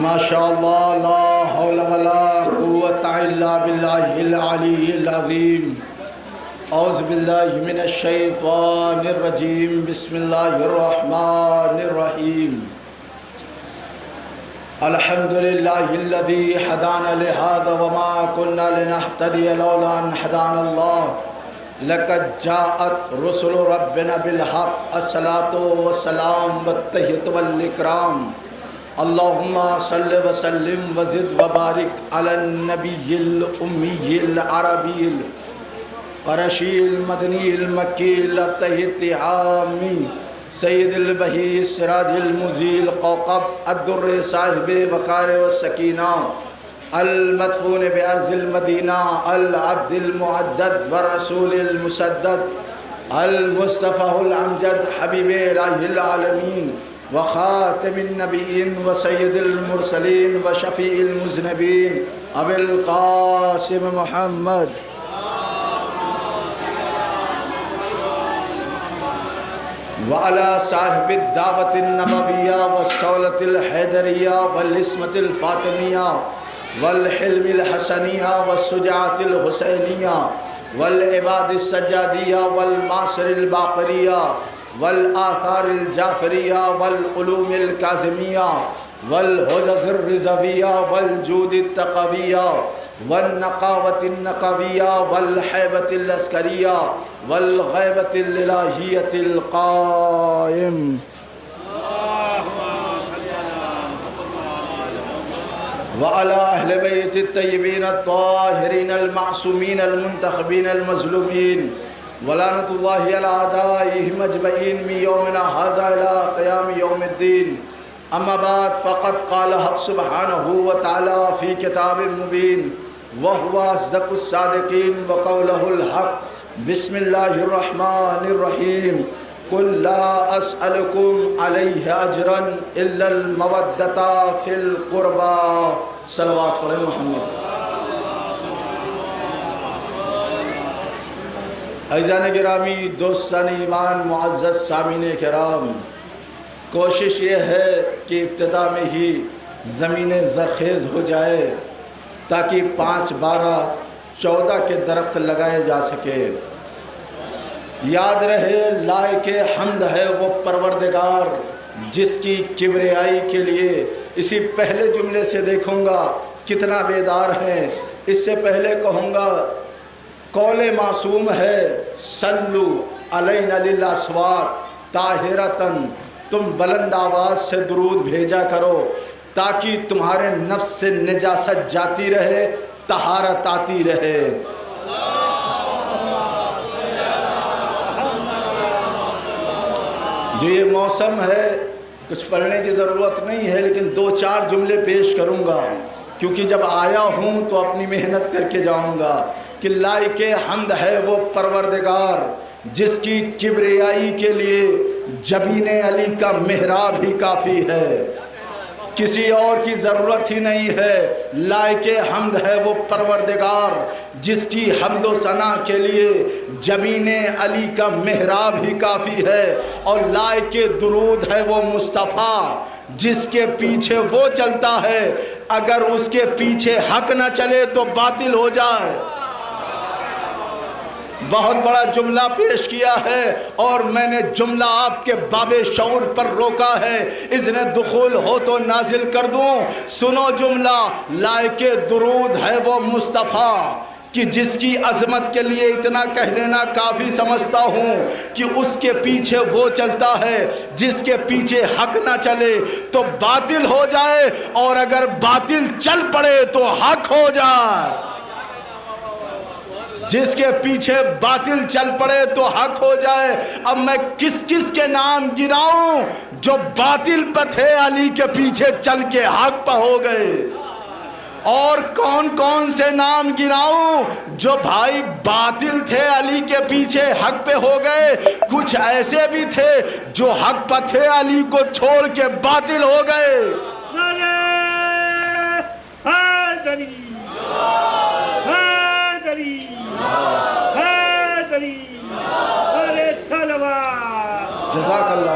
ماشاءاللہ لا حول ولا قوة الا باللہ العلی العظیم اعوذ باللہ من الشیطان الرجیم بسم اللہ الرحمن الرحیم الحمدللہ الذی ہدانا لہذا وما كنا لنہتدی لولا ان ہدانا اللہ لقد جاءت رسل ربنا بالحق الصلاة والسلام والتحیۃ والاکرام اللہم صلی وسلم وزد وبارک علی النبی الامی العربی القرشی المدنی المکی التحامی سید البہی سراج المزیل قوقب الدر صاحب وقار والسکینہ المدفون بأرض المدینہ العبد المعدد والرسول المسدد المصطفى الامجد حبیب الہ العالمین وخاتم النبیین وسید المرسلین وشفیع المذنبین ابی القاسم محمد وعلى صاحب الدعوة النبوية والصولة الحیدریہ والعصمة الفاطمیہ والحلم الحسنیہ والشجاعة الحسینیہ والعباد السجادیہ والمعصر الباقریہ والآثار الجعفریہ والعلوم الکاظمیہ والحجج الرضویہ والجود التقویہ والنقاوة النقویہ والحیبة العسکریہ والغیبة الالہیة القائم وعلى أهل بيت الطيبين الطاهرين المعصومين المنتخبين المظلومين ولعنة الله على أعدائهم أجمعين من يومنا هذا إلى قيام يوم الدين أما بعد فقد قال حق سبحانه وتعالى في كتاب مبين وهو أصدق الصادقين وقوله الحق بسم الله الرحمن الرحيم قل لا أسألكم عليه أجرا إلا المودة في القربى صلوات علی محمد. عزیزان گرامی، دوستان ایمان، معزز سامعین کرام، کوشش یہ ہے کہ ابتدا میں ہی زمینیں زرخیز ہو جائے تاکہ 5، 12، 14 کے درخت لگائے جا سکے. یاد رہے لائق حمد ہے وہ پروردگار جس کی کبریائی کے لیے. اسی پہلے جملے سے دیکھوں گا کتنا بیدار ہیں. اس سے پہلے کہوں گا قول معصوم ہے صلو علینا للاسوات طاہرتن، تم بلند آواز سے درود بھیجا کرو تاکہ تمہارے نفس سے نجاست جاتی رہے، طہارت آتی رہے. جو یہ موسم ہے کچھ پڑھنے کی ضرورت نہیں ہے، لیکن 2-4 جملے پیش کروں گا کیونکہ جب آیا ہوں تو اپنی محنت کر کے جاؤں گا کہ لائق حمد ہے وہ پروردگار جس کی کبریائی کے لیے جبین علی کا محراب ہی کافی ہے، کسی اور کی ضرورت ہی نہیں ہے. لائق حمد ہے وہ پروردگار جس کی حمد و ثنا کے لیے جبین علی کا محراب ہی کافی ہے. اور لائق درود ہے وہ مصطفیٰ جس کے پیچھے وہ چلتا ہے اگر اس کے پیچھے حق نہ چلے تو باطل ہو جائے. بہت بڑا جملہ پیش کیا ہے اور میں نے جملہ آپ کے باب شعور پر روکا ہے. اذن دخول ہو تو نازل کر دوں. سنو جملہ، لائق درود ہے وہ مصطفیٰ کہ جس کی عظمت کے لیے اتنا کہہ دینا کافی سمجھتا ہوں کہ اس کے پیچھے وہ چلتا ہے جس کے پیچھے حق نہ چلے تو باطل ہو جائے، اور اگر باطل چل پڑے تو حق ہو جائے. جس کے پیچھے باطل چل پڑے تو حق ہو جائے. اب میں کس کس کے نام گراؤں جو باطل پہ تھے علی کے پیچھے چل کے حق پہ ہو گئے، اور کون کون سے نام گراؤں جو بھائی باطل تھے علی کے پیچھے حق پہ ہو گئے. کچھ ایسے بھی تھے جو حق پہ تھے علی کو چھوڑ کے باطل ہو گئے. جزاک اللہ.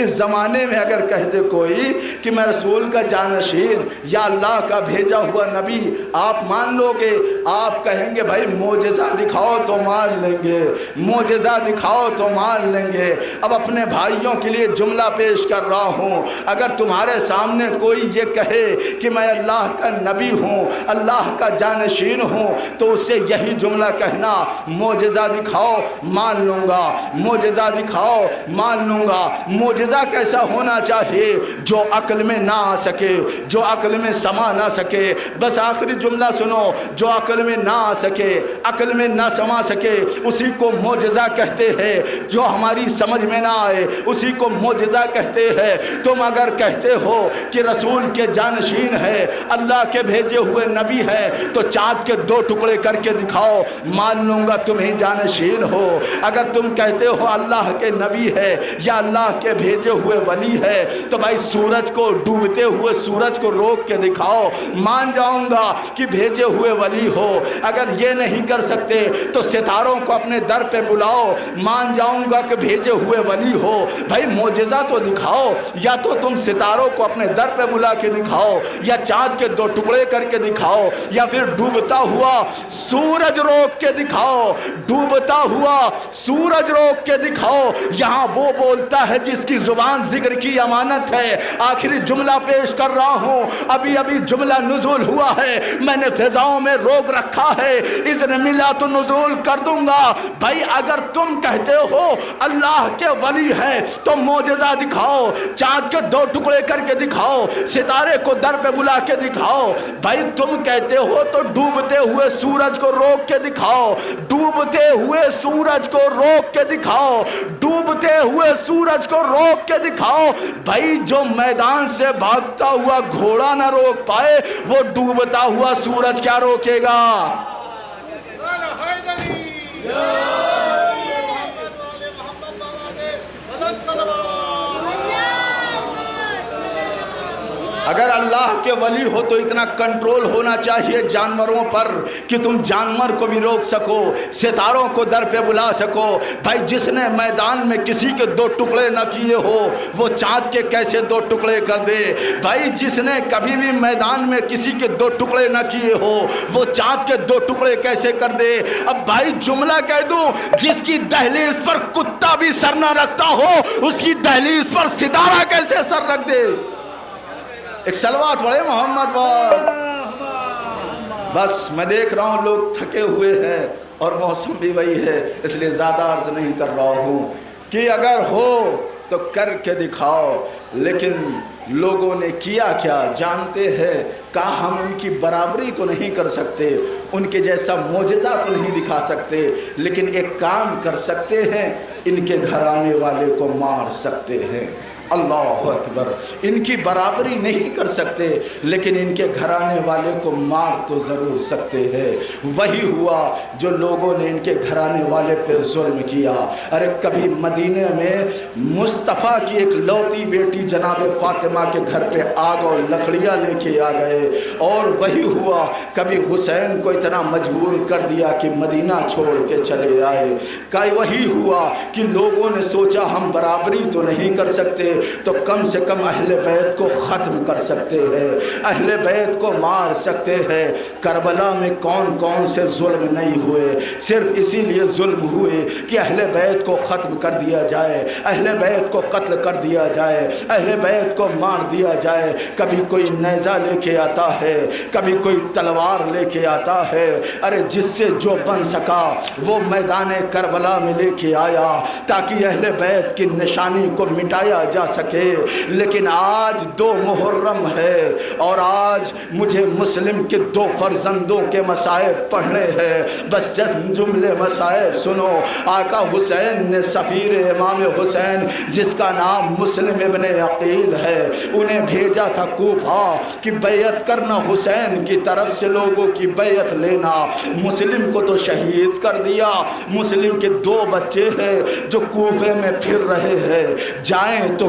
اس زمانے میں اگر کہہ دے کوئی کہ میں رسول کا جانشین یا اللہ کا بھیجا ہوا نبی، آپ مان لو گے؟ آپ کہیں گے بھائی معجزہ دکھاؤ تو مان لیں گے، معجزہ دکھاؤ تو مان لیں گے۔ اب اپنے بھائیوں کے لیے جملہ پیش کر رہا ہوں، اگر تمہارے سامنے کوئی یہ کہے کہ میں اللہ کا نبی ہوں، اللہ کا جانشین ہوں، تو اسے یہی جملہ کہنا، معجزہ دکھاؤ مان لوں گا، معجزہ دکھاؤ مان لوں گا۔ معجزہ کیسا ہونا چاہیے؟ جو عقل میں نہ آ سکے، جو عقل میں سما نہ سکے۔ بس آخری جملہ سنو، جو عقل میں نہ آ سکے، عقل میں نہ سما سکے، اسی کو معجزہ کہتے ہیں۔ جو ہماری سمجھ میں نہ آئے اسی کو معجزہ کہتے ہیں۔ تم اگر کہتے ہو کہ رسول کے جانشین ہے، اللہ کے بھیجے ہوئے نبی ہے، تو چاند کے 2 ٹکڑے کر کے دکھاؤ، مان لوں گا تم ہی جانشین ہو۔ اگر تم کہتے ہو اللہ کے نبی ہے یا اللہ کے بھیجے ہوئے ولی ہے، تو بھائی سورج کو، ڈوبتے ہوئے سورج کو روک کے دکھاؤ، مان جاؤں گا کہ بھیجے ہوئے ولی ہو۔ اگر یہ نہیں کر سکتے تو ستاروں کو اپنے در پہ بلاؤ، مان جاؤں گا کہ بھیجے ہوئے ولی ہو۔ بھائی معجزہ تو دکھاؤ، یا تو تم ستاروں کو اپنے در پہ بلا کے دکھاؤ، یا چاند کے 2 ٹکڑے کر کے دکھاؤ، یا پھر ڈوبتا ہوا سورج روک کے دکھاؤ، ڈوبتا ہوا سورج روک کے دکھاؤ۔ یہاں وہ بولتا ہے جس کی زبان ذکر کی امانت ہے۔ آخری جملہ پیش کر رہا ہوں، ابھی ابھی جملہ نزول ہوا ہے، میں نے فضاؤں میں روک رکھا ہے، اذن ملا تو نزول کر دوں گا۔ بھائی اگر تم کہتے ہو اللہ کے ولی ہے تو معجزہ دکھاؤ، چاند کے 2 ٹکڑے کر کے دکھاؤ، ستارے کو در پہ بلا کے دکھاؤ۔ بھائی تم کہتے ہو تو ڈوبتے ہوئے سورج کو روک کے دکھاؤ، ڈوبتے ہوئے سورج کو روک کے دکھاؤ، ڈوبتے ہوئے سورج کو روک کے دکھاؤ۔ بھائی جو میدان سے بھاگتا ہوا گھوڑا نہ روک پائے، وہ ڈوبتا ہوا سورج کیا روکے گا؟ اگر اللہ کے ولی ہو تو اتنا کنٹرول ہونا چاہیے جانوروں پر کہ تم جانور کو بھی روک سکو، ستاروں کو در پہ بلا سکو۔ بھائی جس نے میدان میں کسی کے 2 ٹکڑے نہ کیے ہو، وہ چاند کے کیسے 2 ٹکڑے کر دے؟ بھائی جس نے کبھی بھی میدان میں کسی کے 2 ٹکڑے نہ کیے ہو، وہ چاند کے 2 ٹکڑے کیسے کر دے؟ اب بھائی جملہ کہہ دوں، جس کی دہلیز پر کتا بھی سر نہ رکھتا ہو، اس کی دہلیز پر ستارہ کیسے سر رکھ دے؟ ایک صلوات پڑھے محمد وال۔ بس میں دیکھ رہا ہوں لوگ تھکے ہوئے ہیں اور موسم بھی وہی ہے، اس لیے زیادہ عرض نہیں کر رہا ہوں کہ اگر ہو تو کر کے دکھاؤ۔ لیکن لوگوں نے کیا کیا جانتے ہیں؟ کہا ہم ان کی برابری تو نہیں کر سکتے، ان کے جیسا معجزہ تو نہیں دکھا سکتے، لیکن ایک کام کر سکتے ہیں، ان کے گھرانے والے کو مار سکتے ہیں۔ اللہ اکبر۔ ان کی برابری نہیں کر سکتے، لیکن ان کے گھرانے والے کو مار تو ضرور سکتے ہیں۔ وہی ہوا جو لوگوں نے ان کے گھرانے والے پہ ظلم کیا۔ ارے کبھی مدینے میں مصطفیٰ کی ایک لوتی بیٹی جناب فاطمہ کے گھر پہ آگ اور لکڑیاں لے کے آ گئے، اور وہی ہوا کبھی حسین کو اتنا مجبور کر دیا کہ مدینہ چھوڑ کے چلے آئے۔ وہی ہوا کہ لوگوں نے سوچا ہم برابری تو نہیں کر سکتے، تو کم سے کم اہل بیت کو ختم کر سکتے ہیں، اہل بیت کو مار سکتے ہیں۔ کربلا میں کون کون سے ظلم نہیں ہوئے، صرف اسی لیے ظلم ہوئے کہ اہل بیت کو ختم کر دیا جائے، اہل بیت کو قتل کر دیا جائے، اہل بیت کو مار دیا جائے۔ کبھی کوئی نیزہ لے کے آتا ہے، کبھی کوئی تلوار لے کے آتا ہے، ارے جس سے جو بن سکا وہ میدان کربلا میں لے کے آیا تاکہ اہل بیت کی نشانی کو مٹایا جا سکے۔ لیکن آج 2 محرم ہے اور آج مجھے مسلم کے 2 فرزندوں کے مصائب پڑھنے ہیں۔ بس جملے مصائب سنو۔ آقا حسین نے سفیر امام حسین جس کا نام مسلم ابن عقیل ہے، انہیں بھیجا تھا کوفہ کہ بیعت کرنا، حسین کی طرف سے لوگوں کی بیعت لینا۔ مسلم کو تو شہید کر دیا، مسلم کے 2 بچے ہیں جو کوفے میں پھر رہے ہیں، جائیں تو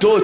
2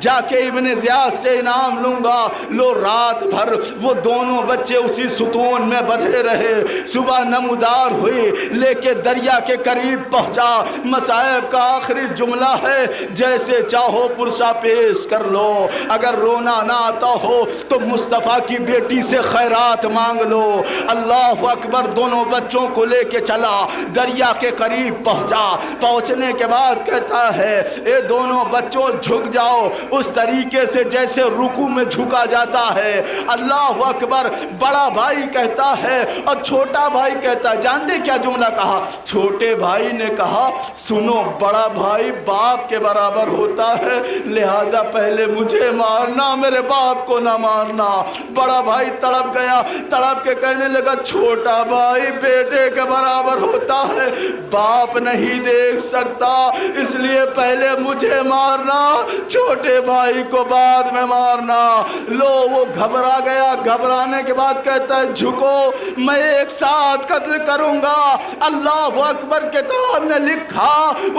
جا کے ابن زیاد سے انعام لوں گا۔ لو رات بھر وہ دونوں بچے اسی ستون میں بدھے رہے، صبح نمودار ہوئی، لے کے دریا کے قریب پہنچا۔ مصائب کا آخری جملہ ہے، جیسے چاہو پرسہ پیش کر لو، اگر رونا نہ آتا ہو تو مصطفیٰ کی بیٹی سے خیرات مانگ لو۔ اللہ اکبر، دونوں بچوں کو لے کے چلا، دریا کے قریب پہنچا۔ پہنچنے کے بعد کہتا ہے اے دونوں بچوں جھک جاؤ، اس طریقے سے جیسے رکوع میں جھکا جاتا ہے۔ اللہ اکبر، بڑا بھائی کہتا ہے اور چھوٹا بھائی کہتا ہے، جانتے کیا جملہ کہا؟ چھوٹے بھائی نے کہا سنو، بڑا بھائی باپ کے برابر ہوتا ہے، لہٰذا پہلے مجھے مارنا، میرے باپ کو نہ مارنا۔ بڑا بھائی تڑپ گیا، تڑپ کے کہنے لگا چھوٹا بھائی بیٹے کے برابر ہوتا ہے، باپ نہیں دیکھ سکتا، اس لیے پہلے مجھے مارنا، چھوٹے بھائی کو بعد میں مارنا۔ لو وہ گھبرا گیا، گھبرانے کے بعد کہتا ہے جھکو، میں ایک ساتھ قتل کروں گا۔ اللہ اکبر، کتاب نے لکھا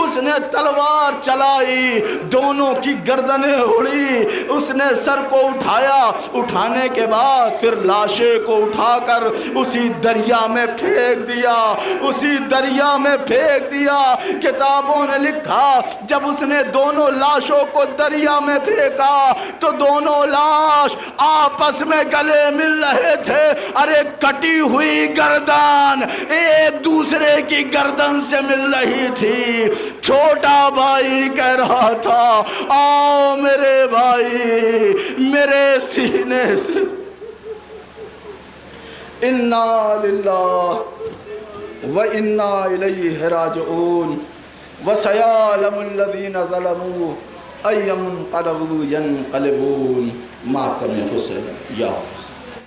اس نے تلوار چلائی، دونوں کی گردنیں اڑی، اس نے سر کو اٹھایا، اٹھانے کے بعد پھر لاشے کو اٹھا کر اسی دریا میں پھینک دیا، اسی دریا میں پھینک دیا۔ کتابوں نے لکھا جب اس نے دونوں لاشوں کو دریا میں پھینکا تو دونوں لاش آپس میں گلے مل رہے تھے، ارے کٹی ہوئی گردن ایک دوسرے کی گردن سے مل رہی تھی۔ چھوٹا بھائی کہہ رہا تھا آؤ میرے بھائی میرے سینے سے، انا للہ وَإِنَّا إِلَيْهِ رَاجِعُونَ وَسَيَعْلَمُ الَّذِينَ ظَلَمُوا أَيَّ مُنقَلَبٍ يَنقَلِبُونَ۔ ماتم حسین یا حسین۔